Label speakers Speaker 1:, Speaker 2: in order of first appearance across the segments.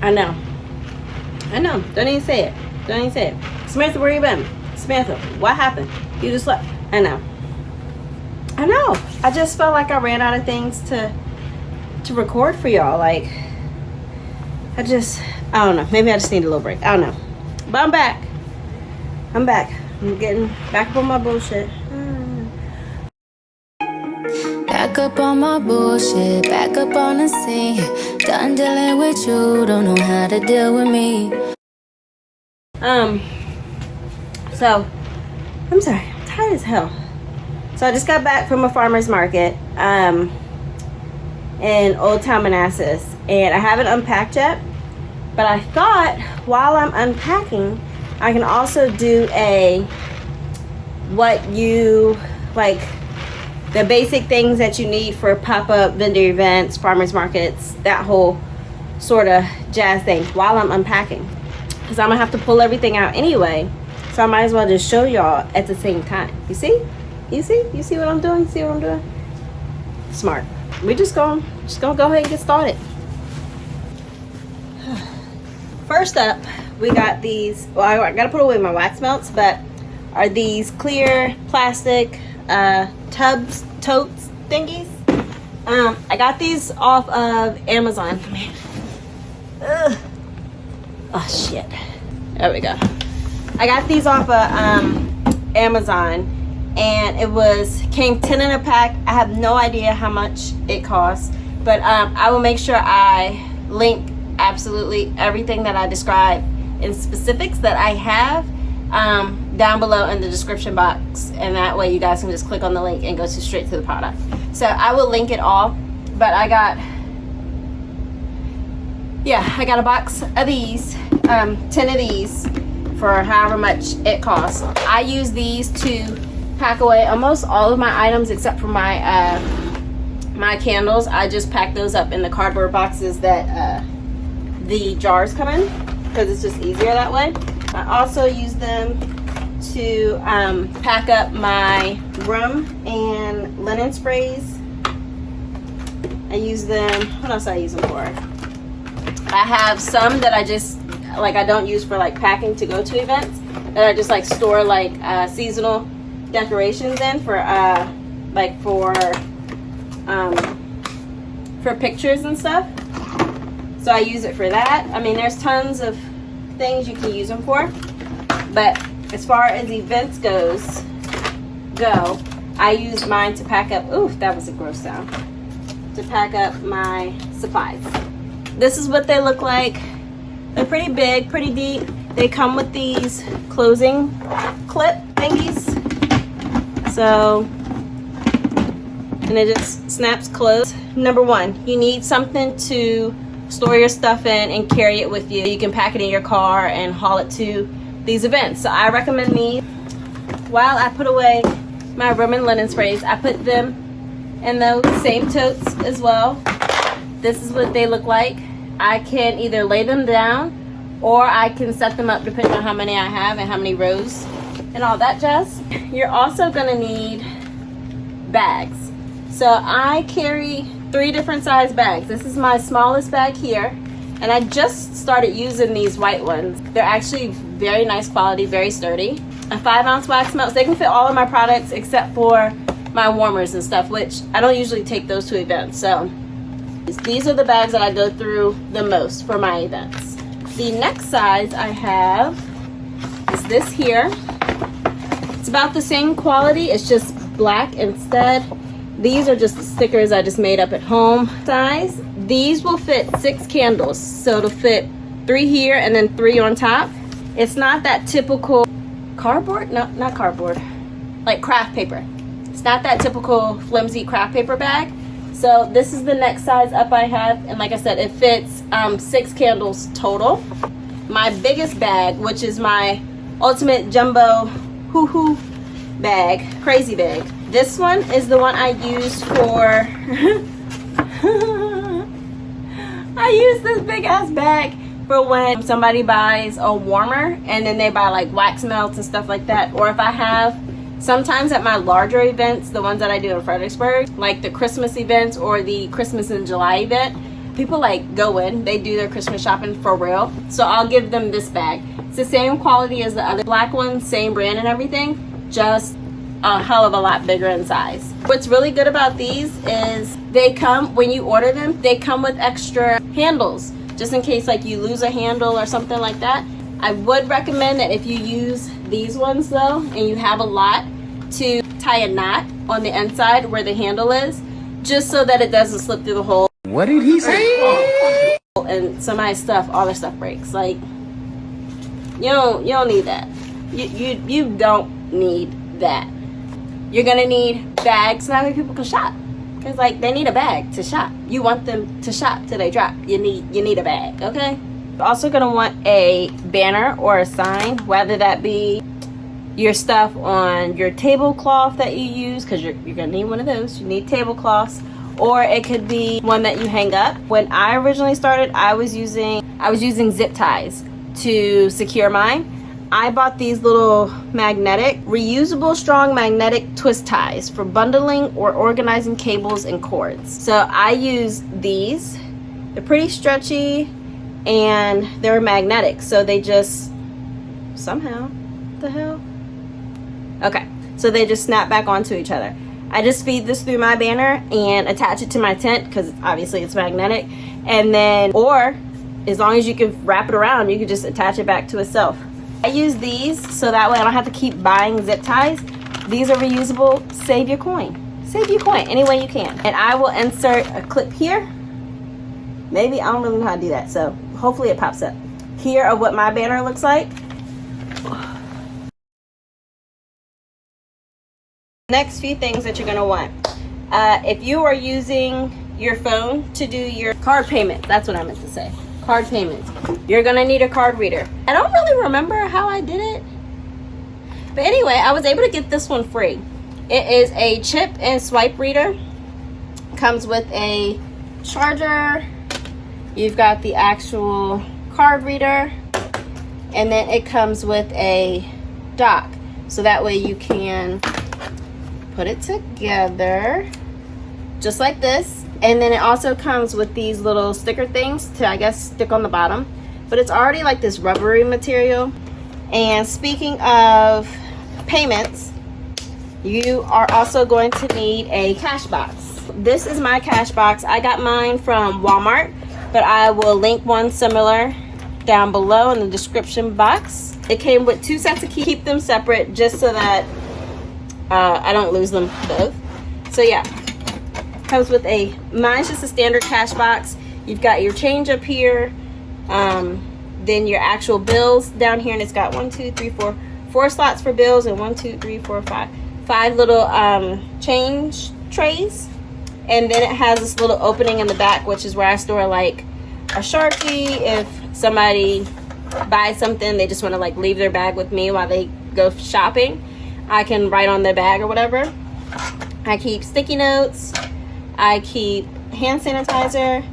Speaker 1: I know. I know. Don't even say it. Don't even say it. Samantha, where you been? Samantha, what happened? You just left. I know. I know. I just felt like I ran out of things to record for y'all. Like, I don't know. Maybe I just need a little break. I don't know. But I'm back. I'm getting back up on my bullshit.
Speaker 2: Back up on my bullshit, back up on the scene. Done dealing with you, don't know how to deal with me.
Speaker 1: So, I'm sorry, I'm tired as hell. So I just got back from a farmer's market, in Old Town Manassas, and I haven't unpacked yet, but I thought while I'm unpacking, I can also do the basic things that you need for pop-up vendor events, farmers markets, that whole sort of jazz thing while I'm unpacking. Because I'm going to have to pull everything out anyway. So I might as well just show y'all at the same time. You see? You see what I'm doing? You see what I'm doing? Smart. We just gonna go ahead and get started. First up, we got these. Well, I gotta put away my wax melts, but are these clear plastic totes thingies? I got these off of Amazon. Man. Ugh. Oh shit. There we go. I got these off of Amazon, and it came 10 in a pack. I have no idea how much it costs, but I will make sure I link absolutely everything that I describe in specifics that I have down below in the description box, and that way you guys can just click on the link and go straight to the product. So I will link it all, but I got a box of these, 10 of these for however much it costs. I use these to pack away almost all of my items except for my my candles. I just pack those up in the cardboard boxes that the jars come in, because it's just easier that way. I also use them to pack up my room and linen sprays. I use them, what else I use them for? I have some that I just, I don't use for packing to go to events, that I just store seasonal decorations in for pictures and stuff. So I use it for that. I mean, there's tons of things you can use them for, but as far as events go, I use mine to pack up, oof, that was a gross sound, to pack up my supplies. This is what they look like. They're pretty big, pretty deep. They come with these closing clip thingies. So, and it just snaps closed. Number one, you need something to store your stuff in and carry it with you. You can pack it in your car and haul it to these events. So I recommend these. While I put away my room and linen sprays, I put them in those same totes as well. This is what they look like. I can either lay them down or I can set them up depending on how many I have and how many rows and all that jazz. You're also gonna need bags. So I carry 3 different size bags. This is my smallest bag here, and I just started using these white ones. They're actually very nice quality, very sturdy. A 5-ounce wax melt. So they can fit all of my products except for my warmers and stuff, which I don't usually take those to events. So these are the bags that I go through the most for my events. The next size I have is this here. It's about the same quality, it's just black instead. These are just stickers I just made up at home. Size, these will fit 6 candles. So it'll fit 3 here and then 3 on top. It's not that typical cardboard, no, not cardboard, like craft paper. It's not that typical flimsy craft paper bag. So this is the next size up I have, and like I said, it fits 6 candles total. My biggest bag, which is my ultimate jumbo hoo-hoo bag, crazy bag. This one is the one I use for I use this big ass bag for when somebody buys a warmer and then they buy wax melts and stuff like that, or if I have sometimes at my larger events, the ones that I do in Fredericksburg, like the Christmas events or the Christmas in July event, people like go in, they do their Christmas shopping for real. So I'll give them this bag. It's the same quality as the other black one, same brand and everything, just a hell of a lot bigger in size. What's really good about these is they come, when you order them, they come with extra handles, just in case like you lose a handle or something like that. I would recommend that if you use these ones though, and you have a lot, to tie a knot on the inside where the handle is, just so that it doesn't slip through the hole.
Speaker 3: What did he say?
Speaker 1: And somebody's stuff, all their stuff breaks. Like, you don't need that. You don't need that. You're gonna need bags so that way people can shop. Cause like they need a bag to shop. You want them to shop till they drop. You need a bag, okay? You're also gonna want a banner or a sign, whether that be your stuff on your tablecloth that you use, because you're gonna need one of those. You need tablecloths, or it could be one that you hang up. When I originally started, I was using zip ties to secure mine. I bought these little magnetic, reusable strong magnetic twist ties for bundling or organizing cables and cords. So I use these. They're pretty stretchy and they're magnetic, so they just somehow, what the hell? Okay, so they just snap back onto each other. I just feed this through my banner and attach it to my tent, because obviously it's magnetic. And then, or as long as you can wrap it around, you can just attach it back to itself. I use these so that way I don't have to keep buying zip ties. These are reusable. Save your coin. Save your coin any way you can. And I will insert a clip here. Maybe, I don't really know how to do that, so hopefully it pops up. Here of what my banner looks like. Next few things that you're gonna want. If you are using your phone to do your card payments, that's what I meant to say. Card payments. You're gonna need a card reader. I don't really remember how I did it. But anyway, I was able to get this one free. It is a chip and swipe reader. Comes with a charger. You've got the actual card reader. And then it comes with a dock. So that way you can put it together just like this. And then it also comes with these little sticker things to, I guess, stick on the bottom. But it's already like this rubbery material. And speaking of payments, you are also going to need a cash box. This is my cash box. I got mine from Walmart, but I will link one similar down below in the description box. It came with 2 sets of keys. Keep them separate just so that I don't lose them both. So yeah. Comes with mine's just a standard cash box. You've got your change up here, then your actual bills down here, and it's got 4 slots for bills, and 5 little change trays. And then it has this little opening in the back, which is where I store like a Sharpie. If somebody buys something, they just want to like leave their bag with me while they go shopping, I can write on their bag or whatever. I keep sticky notes. I keep hand sanitizer,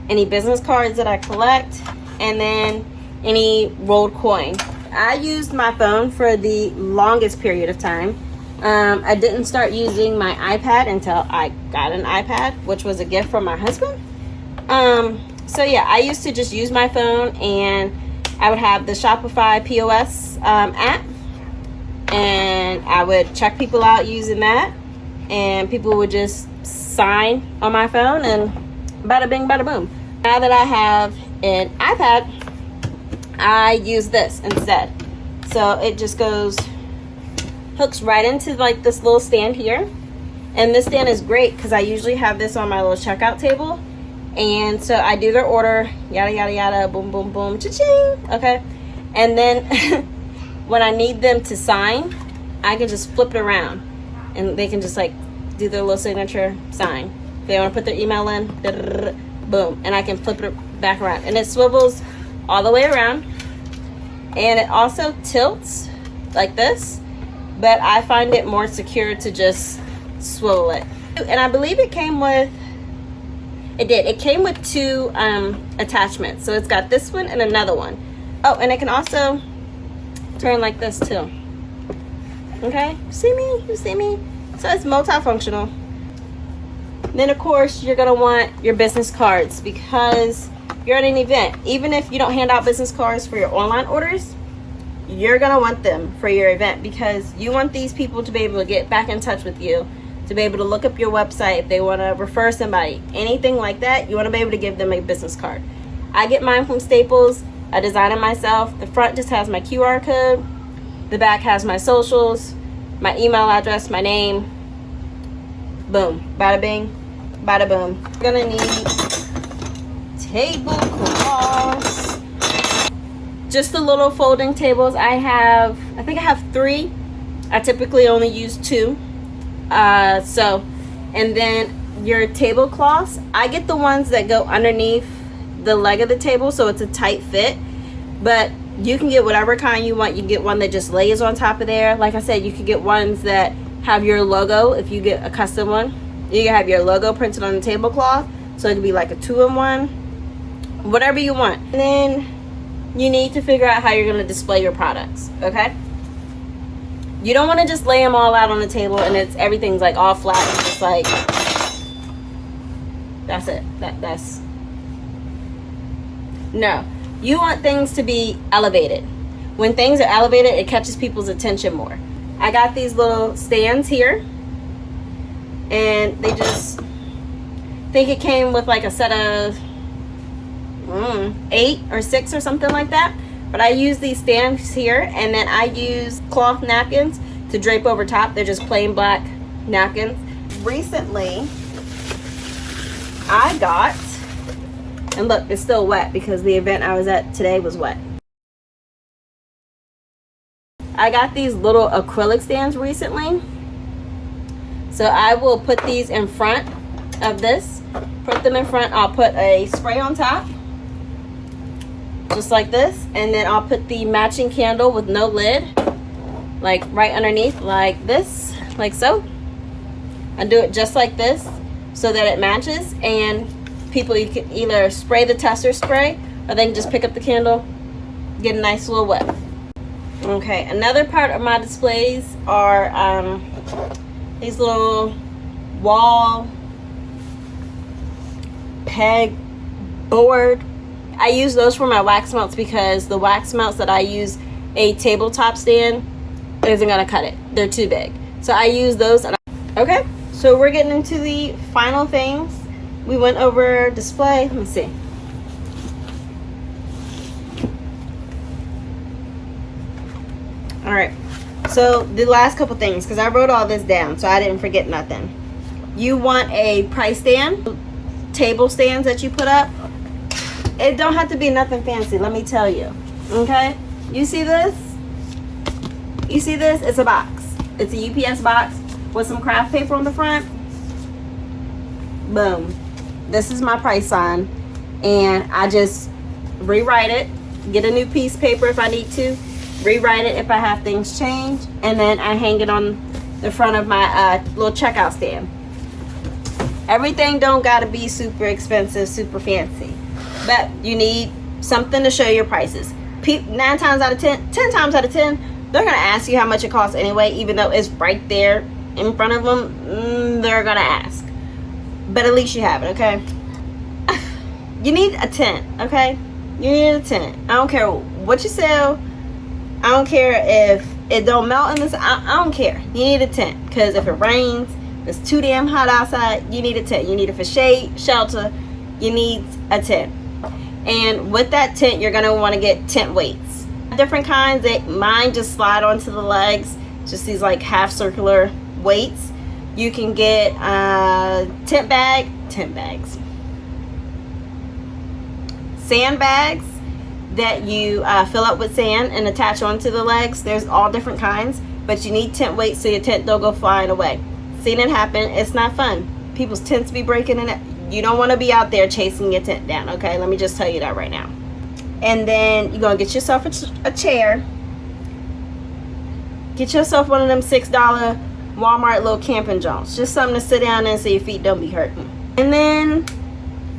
Speaker 1: any business cards that I collect, and then any rolled coin. I used my phone for the longest period of time. I didn't start using my iPad until I got an iPad, which was a gift from my husband. So yeah, I used to just use my phone, and I would have the Shopify POS app, and I would check people out using that. And people would just sign on my phone, and bada bing, bada boom. Now that I have an iPad, I use this instead. So it just hooks right into like this little stand here. And this stand is great because I usually have this on my little checkout table. And so I do their order, yada, yada, yada, boom, boom, boom, cha-ching, okay? And then when I need them to sign, I can just flip it around. And they can just like do their little signature, sign. If they want to put their email in, boom. And I can flip it back around. And it swivels all the way around. And it also tilts like this. But I find it more secure to just swivel it. And I believe it came with, it came with 2 attachments. So it's got this one and another one. Oh, and it can also turn like this too. Okay, see me? You see me? So it's multifunctional. Then of course you're gonna want your business cards because you're at an event. Even if you don't hand out business cards for your online orders, you're gonna want them for your event because you want these people to be able to get back in touch with you, to be able to look up your website if they want to refer somebody, anything like that. You want to be able to give them a business card. I get mine from Staples. I design it myself. The front just has my QR code. The back has my socials, my email address, my name. Boom. Bada bing, bada boom. You're gonna need tablecloths. Just the little folding tables. I think I have 3. I typically only use 2. And then your tablecloths, I get the ones that go underneath the leg of the table, so it's a tight fit. But you can get whatever kind you want. You can get one that just lays on top of there. Like I said, you could get ones that have your logo. If you get a custom one, you can have your logo printed on the tablecloth, so it could be like a 2-in-1, whatever you want. And then you need to figure out how you're going to display your products. Okay, you don't want to just lay them all out on the table and everything's like all flat and just like that's it. That's no. You want things to be elevated. When things are elevated, it catches people's attention more. I got these little stands here, and they just think it came with like a set of 8 or 6 or something like that. But I use these stands here, and then I use cloth napkins to drape over top. They're just plain black napkins. Recently, I got, and look, it's still wet because the event I was at today was wet. I got these little acrylic stands recently. So I will put these in front of this. Put them in front. I'll put a spray on top, just like this. And then I'll put the matching candle with no lid, like right underneath, like this, like so. I do it just like this so that it matches. And people, you can either spray the tester spray, or they can just pick up the candle, get a nice little whiff. Okay, another part of my displays are these little wall peg board. I use those for my wax melts because the wax melts that I use, a tabletop stand isn't gonna cut it. They're too big. So I use those. Okay, so we're getting into the final things. We went over display. Let me see. All right, so the last couple things, because I wrote all this down so I didn't forget nothing. You want a price stand, table stands that you put up. It don't have to be nothing fancy, let me tell you. Okay, you see this? You see this? It's a box. It's a UPS box with some craft paper on the front. Boom. This is my price sign, and I just rewrite it, get a new piece of paper if I need to, rewrite it if I have things change, and then I hang it on the front of my little checkout stand. Everything don't gotta be super expensive, super fancy, but you need something to show your prices. 10 times out of 10, they're gonna ask you how much it costs anyway, even though it's right there in front of them. They're gonna ask, but at least you have it. Okay. You need a tent. Okay, you need a tent. I don't care what you sell. I don't care if it don't melt in this. I don't care. You need a tent, because if it rains, if it's too damn hot outside, you need a tent. You need it for shade, shelter. You need a tent. And with that tent, you're gonna want to get tent weights. Different kinds. Mine just slide onto the legs. Just these like half circular weights. You can get tent bags, sandbags that you fill up with sand and attach onto the legs. There's all different kinds, but you need tent weights so your tent don't go flying away. Seen it happen. It's not fun. People's tents be breaking in it. You don't want to be out there chasing your tent down. Okay, let me just tell you that right now. And then you're gonna get yourself a chair. Get yourself one of them $6 Walmart little camping joints. Just something to sit down in so your feet don't be hurting. And then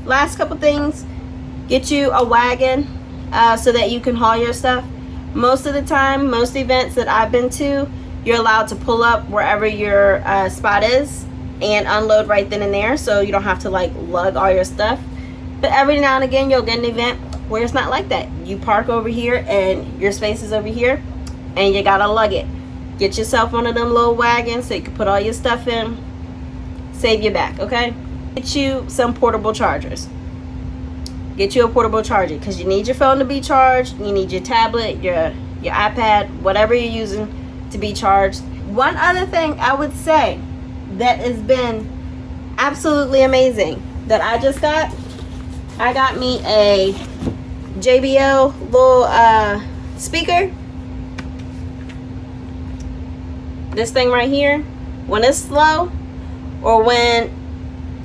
Speaker 1: last couple things, get you a wagon so that you can haul your stuff. Most of the time, most events that I've been to, you're allowed to pull up wherever your spot is. and unload right then and there, so you don't have to like lug all your stuff. But every now and again you'll get an event where it's not like that. You park over here and your space is over here and you gotta lug it. Get yourself one of them little wagons so you can put all your stuff in. Save your back, okay? Get you some portable chargers. Get you a portable charger because you need your phone to be charged. You need your tablet, your iPad, whatever you're using to be charged. One other thing I would say that has been absolutely amazing that I just got. I got me a JBL little speaker. This thing right here, when it's slow or when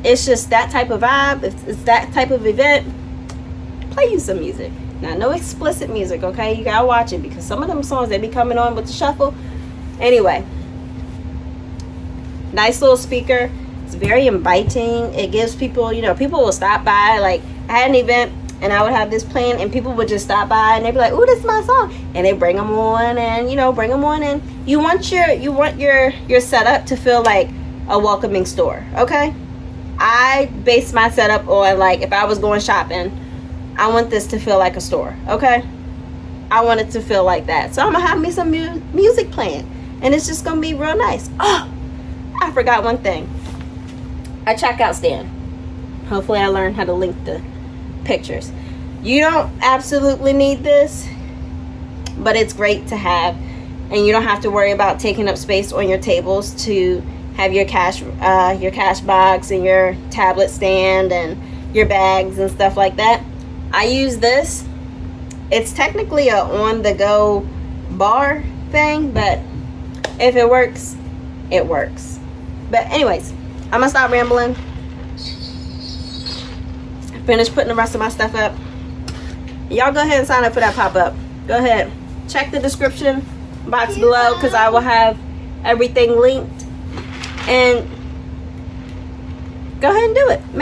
Speaker 1: it's just that type of vibe, if it's that type of event, play you some music. Now, no explicit music, okay? You gotta watch it because some of them songs, they be coming on with the shuffle. Anyway, nice little speaker. It's very inviting. It gives people, you know, people will stop by. Like, I had an event and I would have this playing and people would just stop by and they'd be like, "Ooh, this is my song," and they bring them on and, you know, bring them on. And you want your setup to feel like a welcoming store, okay? I base my setup on, like, if I was going shopping, I want this to feel like a store, okay? I want it to feel like that. So I'm gonna have me some music playing and it's just gonna be real nice. Oh, I forgot one thing. A checkout stand. Hopefully I learned how to link the pictures. You don't absolutely need this, but it's great to have, and you don't have to worry about taking up space on your tables to have your cash box and your tablet stand and your bags and stuff like that. I use this. It's technically a on-the-go bar thing, but if it works, it works. But anyways, I'm gonna stop rambling. Finish putting the rest of my stuff up. Y'all go ahead and sign up for that pop-up. Go ahead. Check the description box below because I will have everything linked. And go ahead and do it.